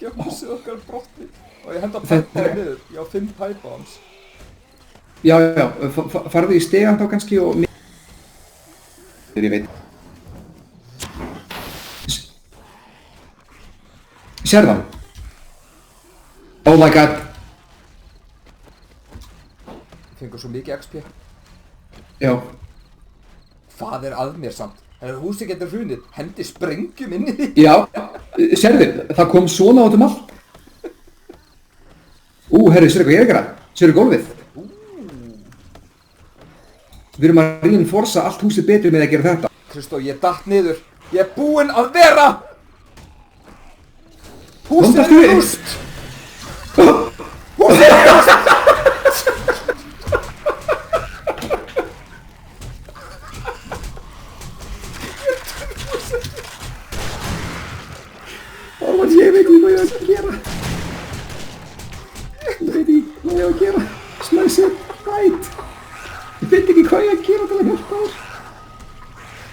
ekki að húsið okkar brotni og ég henda pæpáðum niður, ég á 5 pæpáðums. Já, farðu í stegan þá kannski og... Þegar ég veit. Sérðu hann? Oh my god. Fengur svo mikið XP. Já. Hvað að mér samt? Húsið getur hrunið, hendi sprengjum inn í því. Já, sérðu, það kom svona át allt. Herru, sérðu hvað ég er að gera? Sérðu gólfið? Við erum að reinforsa allt húsið betur með að gera þetta. Kristó, ég datt niður. Ég er búinn að vera! Húsið er í rúst! Húsið er í rúst! Ég veit ekki hvað ég á að gera. Ég veit ekki hvað ég á að gera. Slæsir, hætt. Ég veit ekki hvað ég á að gera til að hjálpa þér.